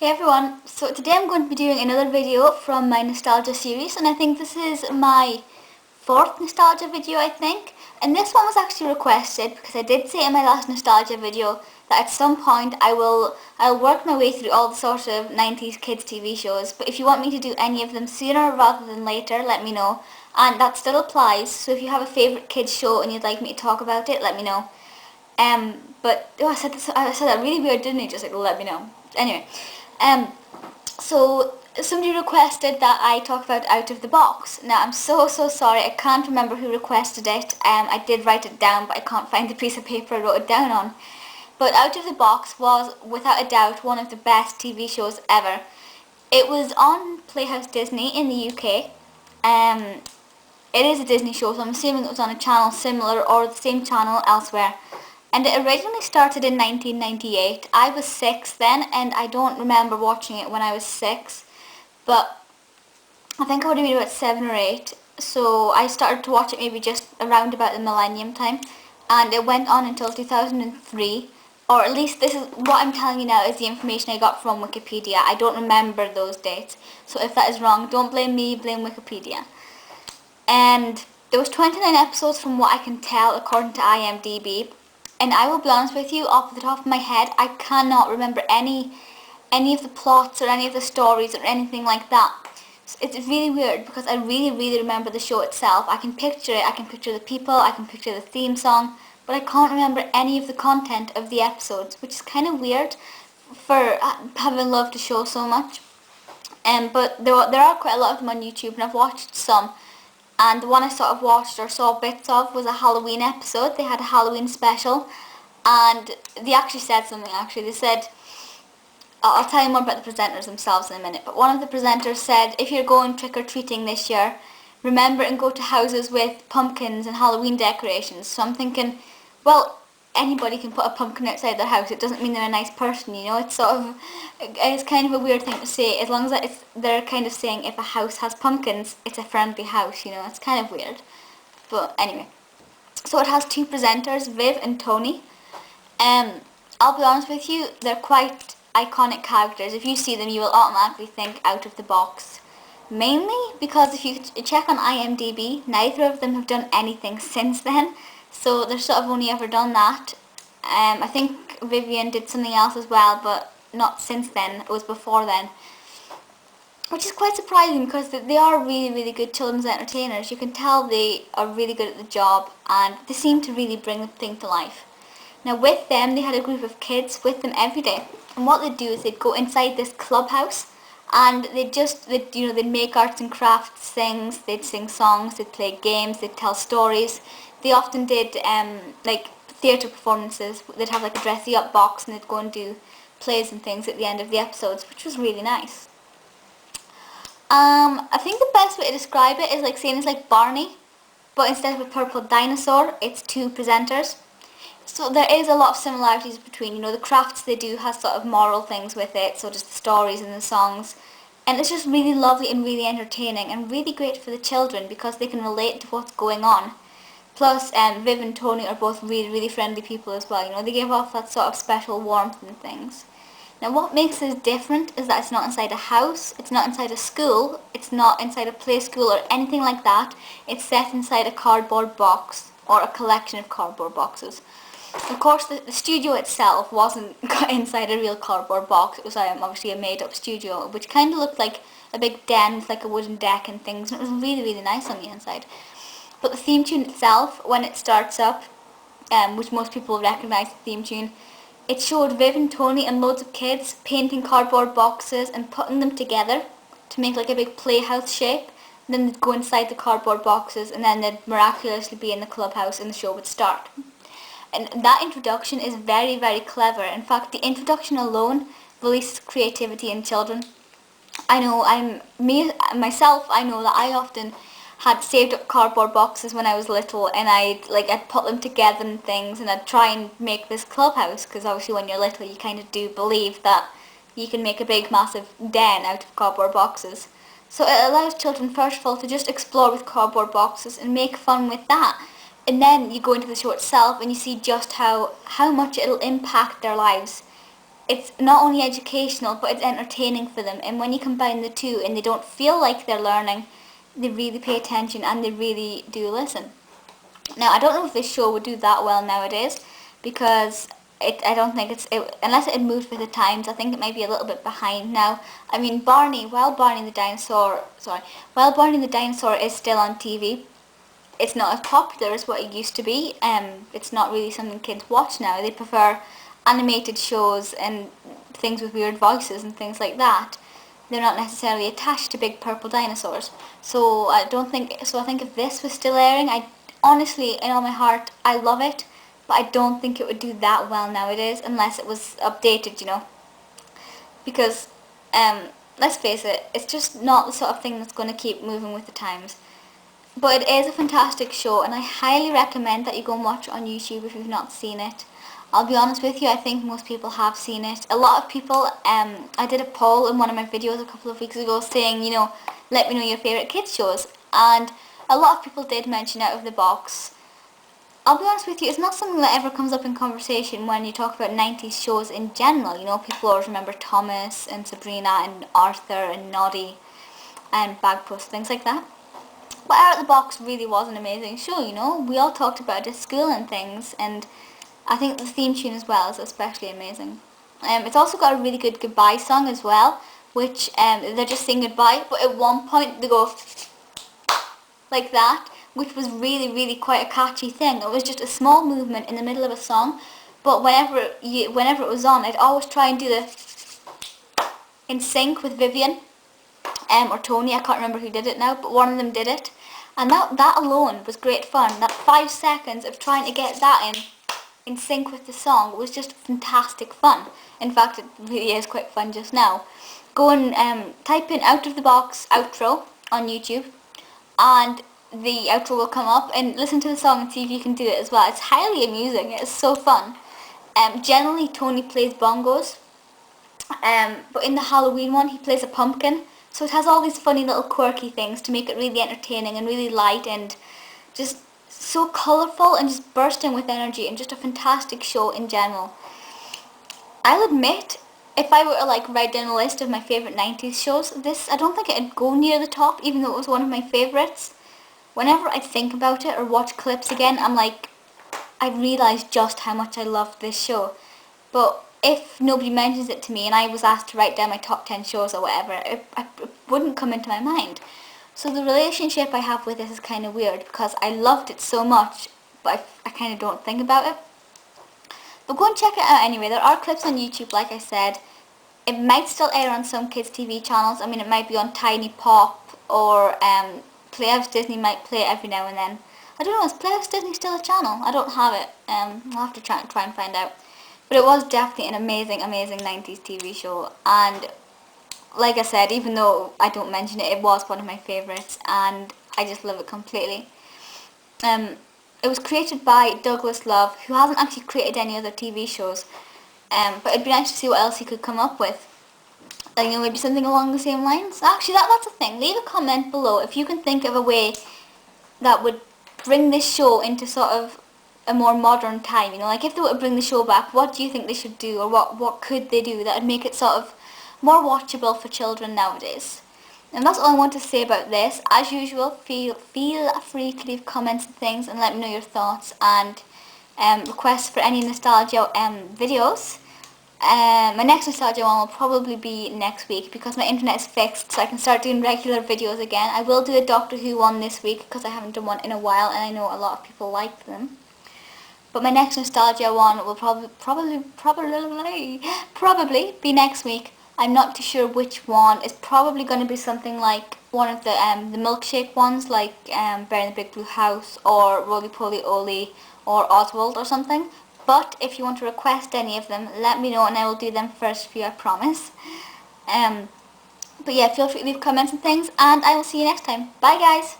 Hey everyone, so today I'm going to be doing another video from my nostalgia series, and I think this is my fourth nostalgia video, I think. And this one was actually requested because I did say in my last nostalgia video that at some point I'll work my way through all the sort of 90s kids TV shows, but if you want me to do any of them sooner rather than later, let me know. And that still applies, so if you have a favourite kids show and you'd like me to talk about it, let me know. I said that really weird, didn't I? Just like, let me know. Anyway, um, so somebody requested that I talk about Out of the Box. Now, I'm so sorry. I can't remember who requested it. I did write it down, but I can't find the piece of paper I wrote it down on. But Out of the Box was, without a doubt, one of the best TV shows ever. It was on Playhouse Disney in the UK. It is a Disney show, so I'm assuming it was on a channel similar or the same channel elsewhere. And it originally started in 1998. I was 6 then, and I don't remember watching it when I was 6, but I think I would have been about 7 or 8. So I started to watch it maybe just around about the millennium time, and it went on until 2003. Or at least this is what I'm telling you now is the information I got from Wikipedia. I don't remember those dates. So if that is wrong, don't blame me, blame Wikipedia. And there was 29 episodes from what I can tell according to IMDb. And I will be honest with you, off the top of my head, I cannot remember any of the plots or any of the stories or anything like that. It's really weird because I really remember the show itself. I can picture it, I can picture the people, I can picture the theme song, but I can't remember any of the content of the episodes, which is kind of weird for having loved the show so much. But there are quite a lot of them on YouTube, and I've watched some. And the one I sort of watched or saw bits of was a Halloween episode. They had a Halloween special, and they actually said something. They said, I'll tell you more about the presenters themselves in a minute, but one of the presenters said, if you're going trick-or-treating this year, remember and go to houses with pumpkins and Halloween decorations. So I'm thinking, well, anybody can put a pumpkin outside their house. It doesn't mean they're a nice person, you know. It's kind of a weird thing to say. As long as they're kind of saying if a house has pumpkins, it's a friendly house, you know. It's kind of weird. But anyway, so it has two presenters, Viv and Tony. I'll be honest with you, they're quite iconic characters. If you see them, you will automatically think Out of the Box. Mainly because if you check on IMDb, neither of them have done anything since then. So they're sort of only ever done that. I think Vivian did something else as well, but not since then. It was before then. Which is quite surprising because they are really good children's entertainers. You can tell they are really good at the job, and they seem to really bring the thing to life. Now with them, they had a group of kids with them every day. And what they'd do is they'd go inside this clubhouse, and they'd make arts and crafts things, they'd sing songs, they'd play games, they'd tell stories. They often did like theatre performances. They'd have like a dressy up box, and they'd go and do plays and things at the end of the episodes, which was really nice. I think the best way to describe it is like saying it's like Barney, but instead of a purple dinosaur, it's two presenters. So there is a lot of similarities between, you know, the crafts they do has sort of moral things with it, so just the stories and the songs. And it's just really lovely and really entertaining and really great for the children because they can relate to what's going on. Plus, Viv and Tony are both really friendly people as well, you know, they give off that sort of special warmth and things. Now what makes this different is that it's not inside a house, it's not inside a school, it's not inside a play school or anything like that. It's set inside a cardboard box or a collection of cardboard boxes. Of course, the studio itself wasn't inside a real cardboard box. It was obviously a made-up studio, which kind of looked like a big den with like a wooden deck and things, and it was really nice on the inside. But the theme tune itself, when it starts up, which most people will recognise the theme tune, it showed Viv and Tony and loads of kids painting cardboard boxes and putting them together to make like a big playhouse shape. And then they'd go inside the cardboard boxes, and then they'd miraculously be in the clubhouse and the show would start. And that introduction is very clever. In fact, the introduction alone releases creativity in children. I know I know that I often had saved up cardboard boxes when I was little, and I'd put them together and things, and I'd try and make this clubhouse, because obviously when you're little you kind of do believe that you can make a big massive den out of cardboard boxes. So it allows children first of all to just explore with cardboard boxes and make fun with that. And then you go into the show itself and you see just how much it'll impact their lives. it's not only educational, but it's entertaining for them. And when you combine the two and they don't feel like they're learning, they really pay attention and they really do listen. Now, I don't know if this show would do that well nowadays, because I don't think unless it had moved with the times, I think it might be a little bit behind now. I mean, while Barney the dinosaur is still on TV, it's not as popular as what it used to be. It's not really something kids watch now. They prefer animated shows and things with weird voices and things like that. They're not necessarily attached to big purple dinosaurs. So I think if this was still airing, I honestly, in all my heart, I love it, but I don't think it would do that well nowadays unless it was updated, because let's face it, it's just not the sort of thing that's going to keep moving with the times. But it is a fantastic show, and I highly recommend that you go and watch it on YouTube if you've not seen it. I'll be honest with you, I think most people have seen it. A lot of people, I did a poll in one of my videos a couple of weeks ago saying, let me know your favourite kids shows. And a lot of people did mention Out of the Box. I'll be honest with you, it's not something that ever comes up in conversation when you talk about 90s shows in general. People always remember Thomas and Sabrina and Arthur and Noddy and Bagpuss, things like that. But Out of the Box really was an amazing show, We all talked about it at school and things, and I think the theme tune as well is especially amazing. It's also got a really good goodbye song as well, which they're just saying goodbye, but at one point they go like that, which was really, really quite a catchy thing. It was just a small movement in the middle of a song, but whenever it was on, I'd always try and do the in sync with Vivian or Tony. I can't remember who did it now, but one of them did it, and that alone was great fun. That 5 seconds of trying to get that in sync with the song was just fantastic fun. In fact, it really is quite fun just now. Go and type in Out of the Box outro on YouTube, and the outro will come up, and listen to the song and see if you can do it as well. It's highly amusing. It's so fun. Generally Tony plays bongos, but in the Halloween one he plays a pumpkin, so it has all these funny little quirky things to make it really entertaining and really light and just so colourful and just bursting with energy, and just a fantastic show in general. I'll admit, if I were to write down a list of my favourite 90s shows, I don't think it'd go near the top, even though it was one of my favourites. Whenever I think about it or watch clips again, I realise just how much I loved this show. But if nobody mentions it to me and I was asked to write down my top 10 shows or whatever, it wouldn't come into my mind. So the relationship I have with this is kind of weird, because I loved it so much, but I kind of don't think about it. But go and check it out anyway. There are clips on YouTube, like I said. It might still air on some kids' TV channels. I mean, it might be on Tiny Pop, or Playhouse Disney might play it every now and then. I don't know, is Playhouse Disney still a channel? I don't have it. I'll have to try and find out. But it was definitely an amazing, amazing 90s TV show. And like I said, even though I don't mention it, it was one of my favourites, and I just love it completely. It was created by Douglas Love, who hasn't actually created any other TV shows, but it'd be nice to see what else he could come up with. Maybe something along the same lines. Actually, that's a thing. Leave a comment below if you can think of a way that would bring this show into sort of a more modern time. If they were to bring the show back, what do you think they should do, or what could they do that would make it sort of more watchable for children nowadays? And that's all I want to say about this. As usual, feel free to leave comments and things and let me know your thoughts and requests for any nostalgia videos. My next nostalgia one will probably be next week, because my internet is fixed, so I can start doing regular videos again. I will do a Doctor Who one this week, because I haven't done one in a while, and I know a lot of people like them. But my next nostalgia one will probably be next week. I'm not too sure which one. It's probably going to be something like one of the milkshake ones, like Bear in the Big Blue House, or Roly Poly Oly, or Oswald or something. But if you want to request any of them, let me know and I will do them first for you, I promise. But yeah, feel free to leave comments and things, and I will see you next time. Bye guys!